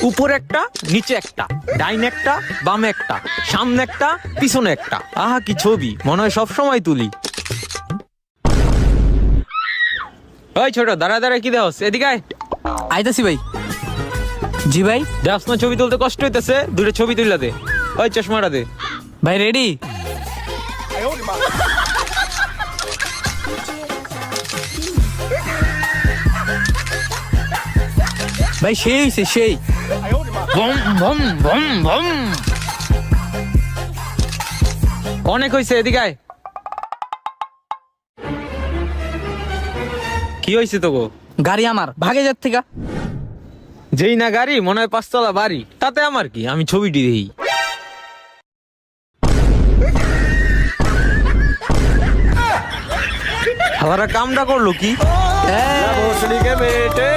উপর একটা, নিচে একটা, ডাইন একটা, বামে একটা, সামনে একটা, পিছনে একটা। আহা কি ছবি, মনে হয় সব সময় তুলি। ওই ছোট, দাঁড়া দাঁড়া কি দেওয়া এদিকে আয়। আইতাছি ভাই। জি ভাই। দেখ না ছবি তুলতে কষ্ট হইতেছে, দুটো ছবি তুইলা দে। ওই চশমাটা দে। ভাই রেডি? ভাই সেই হইছে সেই। ভম ভম ভম ভম। অনেক হইছে, এদিকে আয়। কি হইছে তো গো? গাড়ি আমার ভাগে যার থেকে। যেই না গাড়ি মনে হয় 5 তলা বাড়ি, তাতে আমার কি, আমি ছবিটি দেই। হালারা কামটা করলো কি? এই, ভোসড়ি কে বেটে